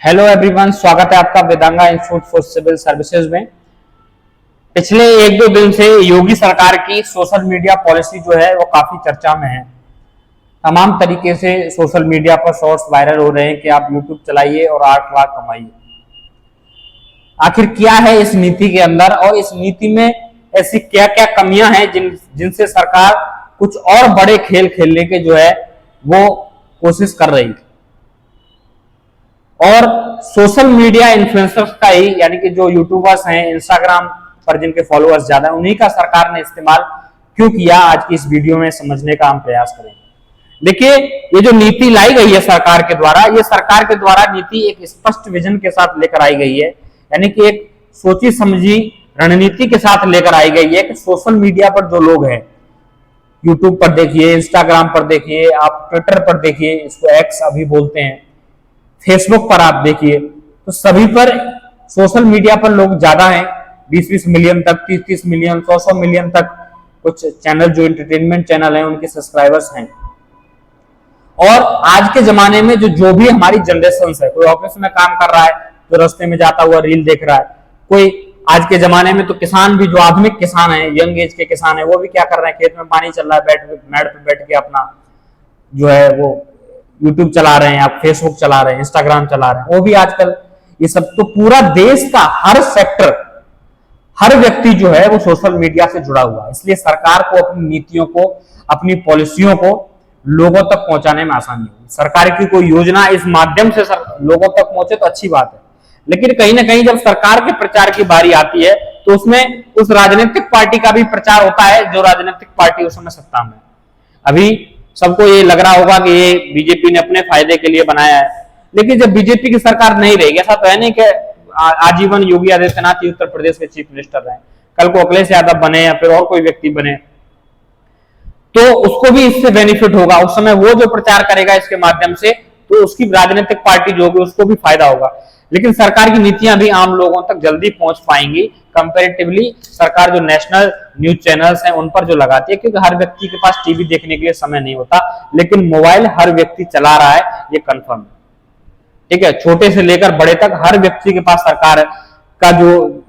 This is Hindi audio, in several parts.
हेलो एवरीवन, स्वागत है आपका वेदांगा इंस्टीट्यूट फॉर सिविल सर्विसेज में। पिछले एक दो दिन से योगी सरकार की सोशल मीडिया पॉलिसी जो है वो काफी चर्चा में है। तमाम तरीके से सोशल मीडिया पर शॉर्ट्स वायरल हो रहे हैं कि आप यूट्यूब चलाइए और 8 लाख कमाइए। आखिर क्या है इस नीति के अंदर और इस नीति में ऐसी क्या क्या कमियां हैं जिनसे सरकार कुछ और बड़े खेल खेलने के जो है वो कोशिश कर रही है। और सोशल मीडिया इन्फ्लुएंसर्स का ही यानी कि जो यूट्यूबर्स हैं, इंस्टाग्राम पर जिनके फॉलोअर्स ज्यादा हैं, उन्हीं का सरकार ने इस्तेमाल क्यों किया, आज की इस वीडियो में समझने का हम प्रयास करेंगे। देखिए, ये जो नीति लाई गई है सरकार के द्वारा, ये सरकार के द्वारा नीति एक स्पष्ट विजन के साथ लेकर आई गई है, यानी कि एक सोची समझी रणनीति के साथ लेकर आई गई है कि सोशल मीडिया पर जो लोग हैं, यूट्यूब पर देखिए, इंस्टाग्राम पर देखिए, आप ट्विटर पर देखिए, इसको एक्स अभी बोलते हैं, फेसबुक पर आप देखिए, तो सभी पर सोशल मीडिया पर लोग ज्यादा हैं, 20-20 मिलियन तक, 30-30 मिलियन, 100-100 मिलियन तक कुछ चैनल जो एंटरटेनमेंट चैनल हैं उनके सब्सक्राइबर्स हैं। और आज के जमाने में जो भी हमारी जनरेशन है, कोई ऑफिस में काम कर रहा है जो रास्ते में जाता हुआ रील देख रहा है, कोई आज के जमाने में तो किसान भी, जो आधुनिक किसान है, यंग एज के किसान है, वो भी क्या कर रहे हैं, खेत में पानी चल रहा है, मेड़ पे बैठ के अपना जो है वो यूट्यूब चला रहे हैं, आप फेसबुक चला रहे हैं, इंस्टाग्राम चला रहे हैं, वो भी आजकल ये सब। तो पूरा देश का हर सेक्टर, हर व्यक्ति जो है वो सोशल मीडिया से जुड़ा हुआ है। इसलिए सरकार को अपनी नीतियों को, अपनी पॉलिसियों को लोगों तक पहुंचाने में आसानी होगी। सरकार की कोई योजना इस माध्यम से लोगों तक पहुंचे तो अच्छी बात है, लेकिन कहीं ना कहीं जब सरकार के प्रचार की बारी आती है तो उसमें उस राजनीतिक पार्टी का भी प्रचार होता है जो राजनीतिक पार्टी उस समय सत्ता में। अभी सबको ये लग रहा होगा कि ये बीजेपी ने अपने फायदे के लिए बनाया है, लेकिन जब बीजेपी की सरकार नहीं रहेगी, ऐसा तो है नहीं कि आजीवन योगी आदित्यनाथ ही उत्तर प्रदेश के चीफ मिनिस्टर रहे, कल को अखिलेश यादव बने या फिर और कोई व्यक्ति बने तो उसको भी इससे बेनिफिट होगा। उस समय वो जो प्रचार करेगा इसके माध्यम से तो उसकी राजनीतिक पार्टी जो होगी उसको भी फायदा होगा। लेकिन सरकार की नीतियां भी आम लोगों तक जल्दी पहुंच पाएंगी कंपैरेटिवली सरकार जो नेशनल न्यूज चैनल्स हैं उन पर जो लगाती है, क्योंकि हर व्यक्ति के पास टीवी देखने के लिए समय नहीं होता, लेकिन मोबाइल हर व्यक्ति चला रहा है, ये कंफर्म है। ठीक है, छोटे से लेकर बड़े तक हर व्यक्ति के पास सरकार का जो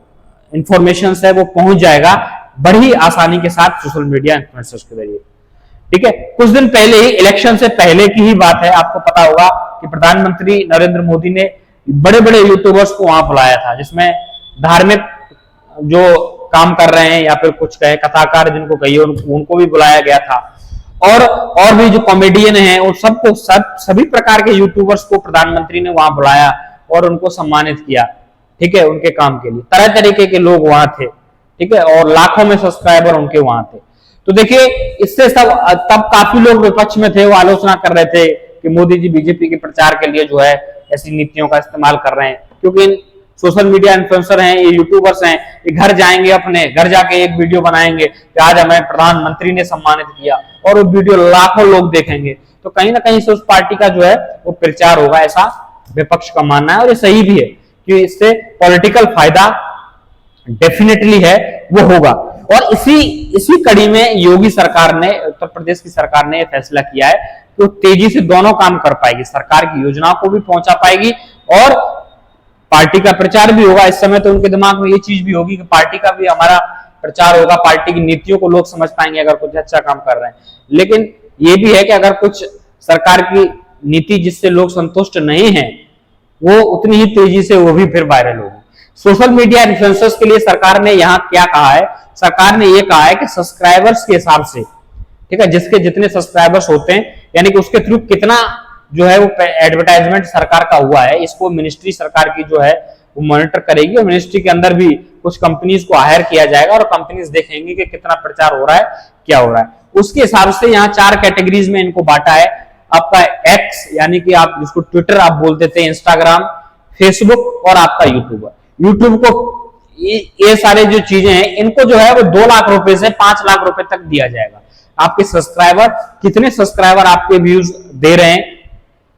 इंफॉर्मेशन है वो पहुंच जाएगा बड़ी आसानी के साथ सोशल मीडिया इन्फ्लुएंसर्स के जरिए। ठीक है, कुछ दिन पहले ही, इलेक्शन से पहले की ही बात है, आपको पता होगा कि प्रधानमंत्री नरेंद्र मोदी ने बड़े बड़े यूट्यूबर्स को वहां बुलाया था, जिसमें धार्मिक जो काम कर रहे हैं या फिर कुछ कहे कथाकार जिनको कहिए उनको भी बुलाया गया था, और भी जो कॉमेडियन हैं उन सबको, सभी प्रकार के यूट्यूबर्स को प्रधानमंत्री ने वहां बुलाया और उनको सम्मानित किया। ठीक है, उनके काम के लिए तरह तरीके के लोग वहां थे। ठीक है, और लाखों में सब्सक्राइबर उनके वहां थे। तो देखिए, इससे तब काफी लोग विपक्ष में थे, वो आलोचना कर रहे थे कि मोदी जी बीजेपी के प्रचार के लिए जो है ऐसी नीतियों का इस्तेमाल कर रहे हैं, क्योंकि सोशल मीडिया इन्फ्लुएंसर हैं, ये यूट्यूबर्स हैं, ये घर जाएंगे, अपने घर जाके एक वीडियो बनाएंगे कि आज हमें प्रधानमंत्री ने सम्मानित किया, और वो वीडियो लाखों लोग देखेंगे, तो कहीं ना कहीं से उस पार्टी का जो है वो प्रचार होगा, ऐसा विपक्ष का मानना है। और ये सही भी है कि इससे पॉलिटिकल फायदा डेफिनेटली है वो होगा। और इसी कड़ी में योगी सरकार ने, उत्तर प्रदेश की सरकार ने फैसला किया है कि वो तेजी से दोनों काम कर पाएगी, सरकार की योजनाओं को भी पहुंचा पाएगी और पार्टी का प्रचार भी होगा। इस समय तो उनके दिमाग में ये चीज भी होगी कि पार्टी का भी हमारा प्रचार होगा, पार्टी की नीतियों को लोग समझ पाएंगे अगर कुछ अच्छा काम कर रहे हैं। लेकिन ये भी है कि अगर कुछ सरकार की नीति जिससे लोग संतुष्ट नहीं है, वो उतनी ही तेजी से वो भी फिर वायरल होगी। सोशल मीडिया इन्फ्लुएंसर्स के लिए सरकार ने यहाँ क्या कहा है, सरकार ने ये कहा है कि सब्सक्राइबर्स के हिसाब से, ठीक है, जिसके जितने सब्सक्राइबर्स होते हैं, यानी कि उसके थ्रू कितना जो है वो एडवर्टाइजमेंट सरकार का हुआ है, इसको मिनिस्ट्री सरकार की जो है वो मॉनिटर करेगी। और मिनिस्ट्री के अंदर भी कुछ कंपनीज को हायर किया जाएगा और कंपनीज देखेंगी कि कितना प्रचार हो रहा है, क्या हो रहा है। उसके हिसाब से यहाँ 4 कैटेगरीज में इनको बांटा है। आपका एक्स यानी कि आप जिसको ट्विटर आप बोलते थे, इंस्टाग्राम, फेसबुक और आपका यूट्यूब को, ये सारे जो चीजें हैं इनको जो है वो 2 लाख रुपए से 5 लाख रुपए तक दिया जाएगा। आपके सब्सक्राइबर कितने सब्सक्राइबर आपके व्यूज दे रहे हैं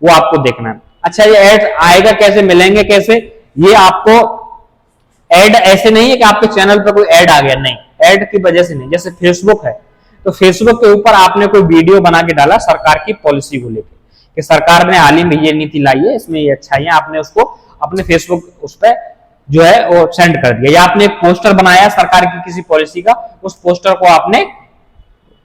वो आपको देखना है। अच्छा, ये ऐड आएगा कैसे, मिलेंगे कैसे, ये आपको ऐड ऐसे नहीं है कि आपके चैनल पर कोई ऐड आ गया, नहीं, ऐड की वजह से नहीं। जैसे फेसबुक है तो फेसबुक के ऊपर आपने कोई वीडियो बना के डाला सरकार की पॉलिसी को लेकर, कि सरकार ने हाल ही में ये नीति लाई है, इसमें ये अच्छाइयां, आपने उसको अपने फेसबुक उस पर जो है वो सेंड कर दिया, या आपने एक पोस्टर बनाया सरकार की किसी पॉलिसी का, उस पोस्टर को आपने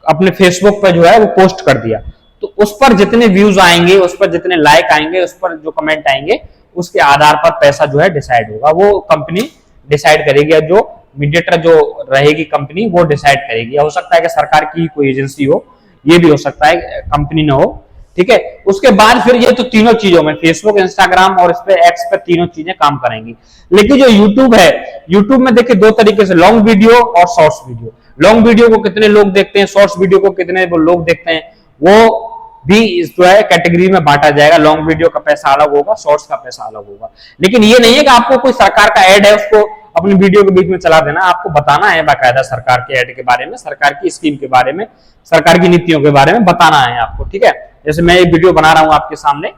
अपने फेसबुक पर जो है वो पोस्ट कर दिया, तो उस पर जितने व्यूज आएंगे, उस पर जितने लाइक आएंगे, उस पर जो कमेंट आएंगे, उसके आधार पर पैसा जो है डिसाइड होगा। वो कंपनी डिसाइड करेगी, जो मीडिएटर जो रहेगी कंपनी वो डिसाइड करेगी। हो सकता है कि सरकार की कोई एजेंसी हो, ये भी हो सकता है कंपनी ना हो, ठीक है। उसके बाद फिर ये तो तीनों चीजों में, फेसबुक, इंस्टाग्राम और इस पे एक्स पे, तीनों चीजें काम करेंगी। लेकिन जो यूट्यूब है, यूट्यूब में देखिए दो तरीके से, लॉन्ग वीडियो और शॉर्ट्स वीडियो। लॉन्ग वीडियो को कितने लोग देखते हैं, शॉर्ट्स वीडियो को कितने लोग देखते हैं, वो भी जो है कैटेगरी में बांटा जाएगा। लॉन्ग वीडियो का पैसा अलग होगा, शॉर्ट्स का पैसा अलग होगा। लेकिन ये नहीं है कि आपको कोई सरकार का ऐड है उसको अपनी वीडियो के बीच में चला देना, आपको बताना है बाकायदा सरकार के ऐड के बारे में, सरकार की स्कीम के बारे में, सरकार की नीतियों के बारे में बताना है आपको, ठीक है। जैसे मैं ये वीडियो बना रहा हूं आपके सामने,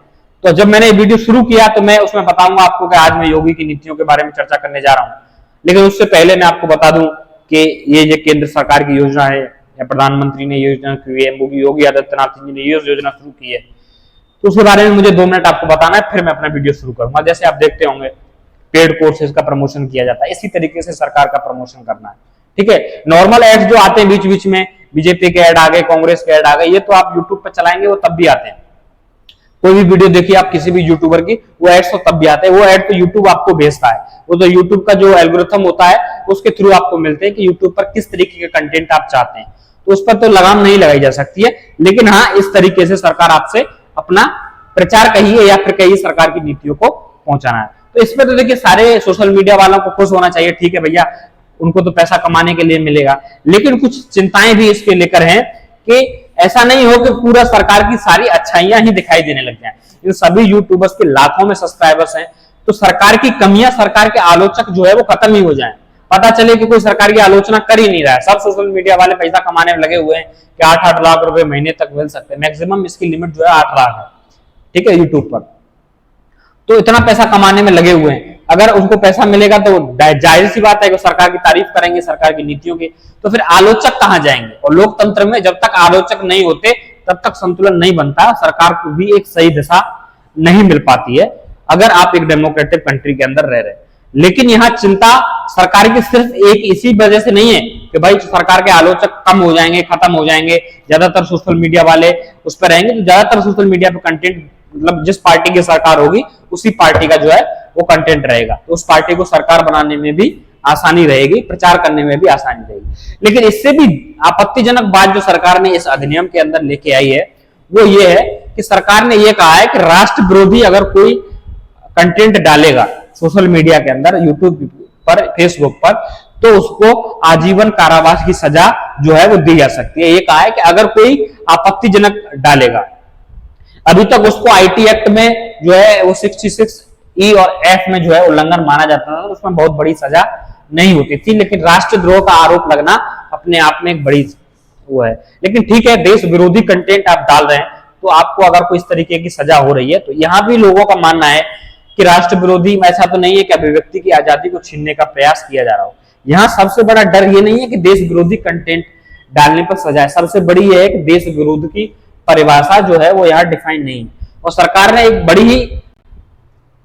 तो जब मैंने ये वीडियो शुरू किया तो मैं उसमें बताऊंगा आपको कि आज मैं योगी की नीतियों के बारे में चर्चा करने जा रहा हूं। लेकिन उससे पहले मैं आपको बता दूं कि ये जो केंद्र सरकार की योजना है, या प्रधानमंत्री ने योजना की है, योगी आदित्यनाथ जी ने ये योजना शुरू की है, तो उसके बारे में मुझे 2 मिनट आपको बताना है, फिर मैं अपना वीडियो शुरू करूंगा। जैसे आप देखते होंगे पेड कोर्सेज का प्रमोशन किया जाता है, इसी तरीके से सरकार का प्रमोशन करना है, ठीक है। नॉर्मल एड्स जो आते हैं बीच बीच में, बीजेपी के ऐड आ गए, कांग्रेस के ऐड आ गए, ये तो आप यूट्यूब पर चलाएंगे वो तब भी आते हैं। कोई भी वीडियो देखिए आप किसी भी यूट्यूबर की, वो एड्स तो तब भी आते हैं। वो एड तो यूट्यूब आपको भेजता है, वो तो यूट्यूब का जो एल्गोरिथम होता है उसके थ्रू आपको मिलते हैं कि यूट्यूब पर किस तरीके का कंटेंट आप चाहते हैं। तो उस पर तो लगाम नहीं लगाई जा सकती है, लेकिन हाँ इस तरीके से सरकार आपसे अपना प्रचार कहिए या फिर कहिए सरकार की नीतियों को पहुंचाना है। तो इसमें तो देखिए सारे सोशल मीडिया वालों को खुश होना चाहिए, ठीक है भैया, उनको तो पैसा कमाने के लिए मिलेगा। लेकिन कुछ चिंताएं भी इसके लेकर हैं कि ऐसा नहीं हो कि पूरा सरकार की सारी अच्छाइयां ही दिखाई देने लग जाएं। इन सभी यूट्यूबर्स के लाखों में सब्सक्राइबर्स हैं, तो सरकार की कमियां, सरकार के आलोचक जो है वो खत्म ही हो जाएं। पता चले कि कोई सरकार की आलोचना कर ही नहीं रहा है, सब सोशल मीडिया वाले पैसा कमाने में लगे हुए हैं कि 8-8 लाख रुपए महीने तक मिल सकते हैं। मैक्सिमम इसकी लिमिट जो है 8 लाख है, ठीक है, यूट्यूब पर। तो इतना पैसा कमाने में लगे हुए हैं, अगर उनको पैसा मिलेगा तो जाहिर सी बात है कि सरकार की तारीफ करेंगे, सरकार की नीतियों की। तो फिर आलोचक कहां जाएंगे? और लोकतंत्र में जब तक आलोचक नहीं होते तब तक संतुलन नहीं बनता, सरकार को भी एक सही दिशा नहीं मिल पाती है, अगर आप एक डेमोक्रेटिक कंट्री के अंदर रह रहे। लेकिन यहाँ चिंता सरकार की सिर्फ एक इसी वजह से नहीं है कि भाई सरकार के आलोचक कम हो जाएंगे, खत्म हो जाएंगे, ज्यादातर सोशल मीडिया वाले उस पर रहेंगे, तो ज्यादातर सोशल मीडिया पर कंटेंट, मतलब जिस पार्टी की सरकार होगी उसी पार्टी का जो है वो कंटेंट रहेगा, तो उस पार्टी को सरकार बनाने में भी आसानी रहेगी, प्रचार करने में भी आसानी रहेगी। लेकिन इससे भी आपत्तिजनक बात जो सरकार ने इस अधिनियम के अंदर लेके आई है वो ये है कि सरकार ने ये कहा है कि राष्ट्र विरोधी अगर कोई कंटेंट डालेगा सोशल मीडिया के अंदर, यूट्यूब पर, फेसबुक पर, तो उसको आजीवन कारावास की सजा जो है वो दी जा सकती है। ये कहा है कि अगर कोई आपत्तिजनक डालेगा, अभी तक उसको आईटी एक्ट में जो है वो 66E और F में जो है उल्लंघन माना जाता था, तो उसमें बहुत बड़ी सजा नहीं होती थी। लेकिन राष्ट्रद्रोह का आरोप लगना अपने आप में एक बड़ी वो है। लेकिन ठीक है, देश विरोधी कंटेंट आप डाल रहे हैं तो आपको अगर कोई इस तरीके की सजा हो रही है, तो यहाँ भी लोगों का मानना है कि राष्ट्र विरोधी, ऐसा तो नहीं है कि अभिव्यक्ति की आजादी को छीनने का प्रयास किया जा रहा हो। यहाँ सबसे बड़ा डर ये नहीं है कि देश विरोधी कंटेंट डालने पर सजा है, सबसे बड़ी ये है कि देश विरोध की परिभाषा जो है वो यहाँ डिफाइन नहीं है। और सरकार ने एक बड़ी ही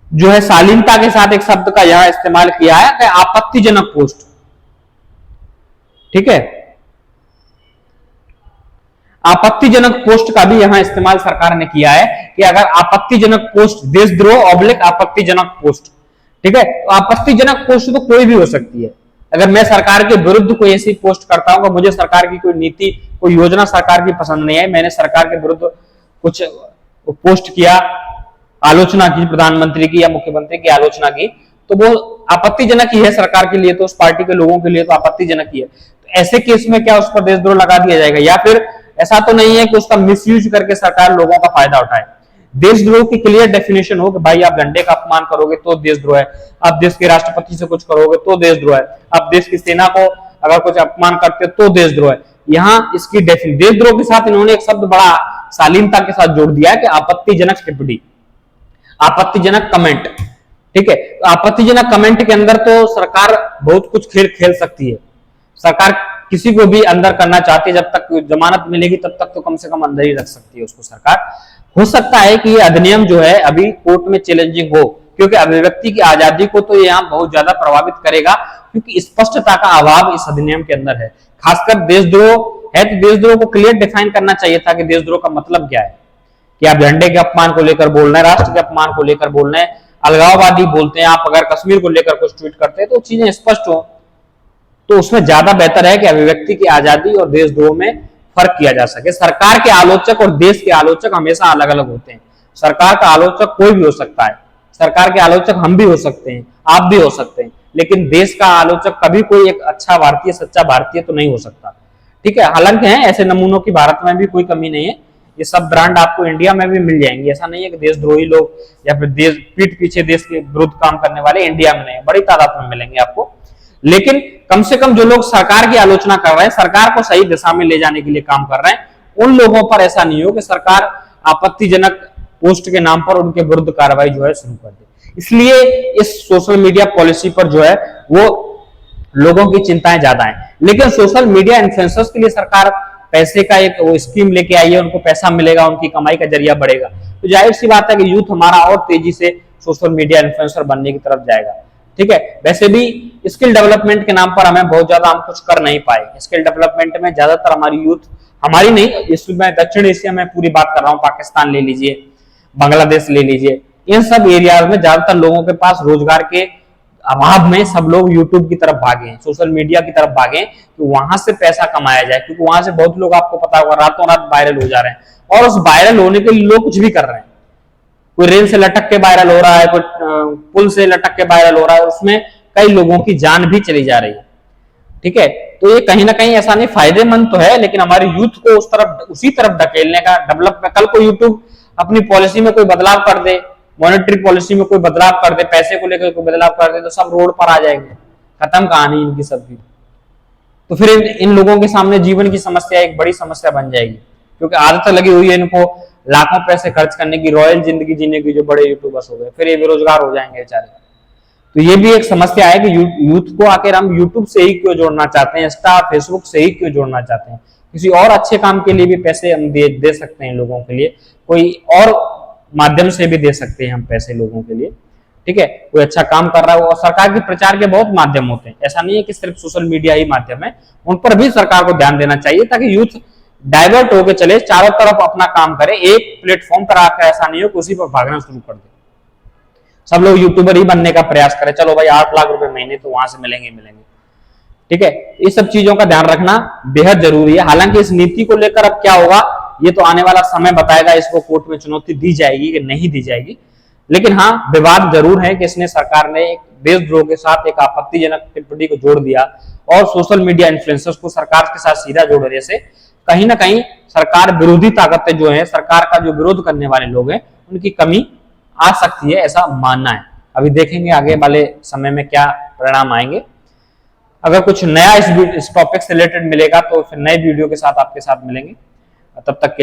जो है शालीनता के साथ एक शब्द का यहां इस्तेमाल किया है कि आपत्तिजनक पोस्ट, ठीक है, आपत्तिजनक पोस्ट का भी यहां इस्तेमाल सरकार ने किया है कि अगर आपत्तिजनक पोस्ट, देशद्रोह ऑब्लिक आपत्तिजनक पोस्ट, ठीक है, तो आपत्तिजनक पोस्ट तो कोई भी हो सकती है। अगर मैं सरकार के विरुद्ध कोई ऐसी पोस्ट करता हूं, मुझे सरकार की कोई नीति, कोई योजना सरकार की पसंद नहीं है, मैंने सरकार के विरुद्ध कुछ पोस्ट किया, आलोचना की, प्रधानमंत्री की या मुख्यमंत्री की आलोचना की, तो वो आपत्तिजनक ही है सरकार के लिए, तो उस पार्टी के लोगों के लिए तो आपत्तिजनक ही है। तो ऐसे केस में क्या उस पर देशद्रोह लगा दिया जाएगा? या फिर ऐसा तो नहीं है कि उसका मिसयूज करके सरकार लोगों का फायदा उठाए। देशद्रोह की क्लियर डेफिनेशन हो कि भाई आप झंडे का अपमान करोगे तो देशद्रोह है, आप देश के राष्ट्रपति से कुछ करोगे तो देशद्रोह है, आप देश की सेना को अगर कुछ अपमान करते हो तो देशद्रोह है। यहाँ इसकी देशद्रोह के साथ इन्होंने एक शब्द बड़ा शालीनता के साथ जोड़ दिया है कि आपत्तिजनक टिप्पणी, आपत्तिजनक कमेंट, ठीक है। तो आपत्तिजनक कमेंट के अंदर तो सरकार बहुत कुछ खेल खेल सकती है। सरकार किसी को भी अंदर करना चाहती है, जब तक जमानत मिलेगी तब तक तो कम से कम अंदर ही रख सकती है उसको सरकार। हो सकता है कि ये अधिनियम जो है अभी कोर्ट में चैलेंजिंग हो, क्योंकि अभिव्यक्ति की आजादी को तो ये यहाँ बहुत ज्यादा प्रभावित करेगा, क्योंकि स्पष्टता का अभाव इस अधिनियम के अंदर है। खासकर देशद्रोह है तो देशद्रोह को क्लियर डिफाइन करना चाहिए था कि देशद्रोह का मतलब क्या है। कि आप झंडे के अपमान को लेकर बोल रहे हैं, राष्ट्र के अपमान को लेकर बोल रहे हैं, अलगाववादी बोलते हैं, आप अगर कश्मीर को लेकर कुछ ट्वीट करते हैं तो चीजें स्पष्ट हो, तो उसमें ज्यादा बेहतर है कि अभिव्यक्ति की आजादी और देशद्रोह में फर्क किया जा सके। सरकार के आलोचक और देश के आलोचक हमेशा अलग अलग होते हैं। सरकार का आलोचक कोई भी हो सकता है, सरकार के आलोचक हम भी हो सकते हैं, आप भी हो सकते हैं, लेकिन देश का आलोचक कभी कोई एक अच्छा भारतीय, सच्चा भारतीय तो नहीं हो सकता। ठीक है, हालांकि है ऐसे नमूनों की भारत में भी कोई कमी नहीं है, ये सब ब्रांड आपको इंडिया में भी मिल जाएंगे। ऐसा नहीं है कि देशद्रोही लोग या फिर देश पीठ पीछे देश के विरुद्ध काम करने वाले इंडिया में नहीं, बड़ी तादाद में मिलेंगे आपको। लेकिन कम से कम जो लोग सरकार की आलोचना कर रहे हैं, सरकार को सही दिशा में ले जाने के लिए काम कर रहे हैं, उन लोगों पर ऐसा नहीं हो कि सरकार आपत्तिजनक पोस्ट के नाम पर उनके विरुद्ध कार्रवाई जो है शुरू कर दे। इसलिए इस सोशल मीडिया पॉलिसी पर जो है वो लोगों की चिंताएं ज्यादा हैं। लेकिन सोशल मीडिया इन्फ्लुएंसर्स के लिए सरकार पैसे का एक वो स्कीम लेके आई है, उनको पैसा मिलेगा, उनकी कमाई का जरिया बढ़ेगा, तो जाहिर सी बात है कि यूथ हमारा और तेजी से सोशल मीडिया इन्फ्लुएंसर बनने की तरफ जाएगा। ठीक है, वैसे भी स्किल डेवलपमेंट के नाम पर हमें बहुत ज्यादा हम कुछ कर नहीं पाए। स्किल डेवलपमेंट में ज्यादातर हमारी यूथ, हमारी नहीं, इसमें दक्षिण एशिया में पूरी बात कर रहा हूँ, पाकिस्तान ले लीजिए, बांग्लादेश ले लीजिए, इन सब एरियाज में ज्यादातर लोगों के पास रोजगार के अभाव में सब लोग यूट्यूब की तरफ भागे हैं, सोशल मीडिया की तरफ भागे कि वहां से पैसा कमाया जाए, क्योंकि वहां से बहुत लोग, आपको पता होगा, रातों रात वायरल हो जा रहे हैं। और उस वायरल होने के लिए लोग कुछ भी कर रहे हैं, कोई रेल से लटक के वायरल हो रहा है, कोई पुल से लटक के वायरल हो रहा है, उसमें कई लोगों की जान भी चली जा रही है। ठीक है, तो ये कहीं ना कहीं ऐसा नहीं, फायदेमंद तो है, लेकिन हमारे यूथ को उस तरफ, उसी तरफ धकेलने का, डेवलप, कल को यूट्यूब अपनी पॉलिसी में कोई बदलाव कर दे, मॉनेटरी पॉलिसी में कोई बदलाव कर दे, पैसे को लेकर कोई बदलाव कर दे, तो सब रोड पर आ जाएंगे, खत्म कहानी इनकी सबकी। तो फिर इन लोगों के सामने जीवन की समस्या एक बड़ी समस्या बन जाएगी, क्योंकि आदत लगी हुई है इनको लाखों पैसे खर्च करने की, रॉयल जिंदगी जीने की, जो बड़े यूट्यूबर्स हो गए, फिर ये बेरोजगार हो जाएंगे बेचारे। तो ये भी एक समस्या है कि यूथ को आखिर हम यूट्यूब से ही क्यों जोड़ना चाहते हैं, इंस्टा फेसबुक से ही क्यों जोड़ना चाहते हैं। किसी और अच्छे काम के लिए भी पैसे हम दे सकते हैं लोगों के लिए, कोई और माध्यम से भी दे सकते हैं हम पैसे लोगों के लिए। ठीक है, कोई अच्छा काम कर रहा है, और सरकार के प्रचार के बहुत माध्यम होते हैं, ऐसा नहीं है कि सिर्फ सोशल मीडिया ही माध्यम है, उन पर भी सरकार को ध्यान देना चाहिए, ताकि यूथ डाइवर्ट होकर चले, चारों तरफ अपना काम करे, एक प्लेटफॉर्म पर आकर ऐसा नहीं हो कि उसी पर भागना शुरू कर दे, सब लोग यूट्यूबर ही बनने का प्रयास करें, चलो भाई 8 लाख रुपए महीने तो वहां से मिलेंगे। ठीक है, इस सब चीजों का ध्यान रखना बेहद जरूरी है। हालांकि इस नीति को लेकर अब क्या होगा ये तो आने वाला समय बताएगा, इसको कोर्ट में चुनौती दी जाएगी कि नहीं दी जाएगी। लेकिन हाँ, विवाद जरूर है कि इसने, सरकार ने एक देशद्रोह के साथ एक आपत्तिजनक टिप्पणी को जोड़ दिया, और सोशल मीडिया इन्फ्लुएंसर्स को सरकार के साथ सीधा जोड़ने से कहीं ना कहीं सरकार विरोधी ताकतें जो है, सरकार का जो विरोध करने वाले लोग हैं, उनकी कमी आ सकती है, ऐसा मानना है। अभी देखेंगे आगे वाले समय में क्या परिणाम आएंगे। अगर कुछ नया इस टॉपिक से रिलेटेड मिलेगा तो फिर नए वीडियो के साथ आपके साथ मिलेंगे। तब तक के लिए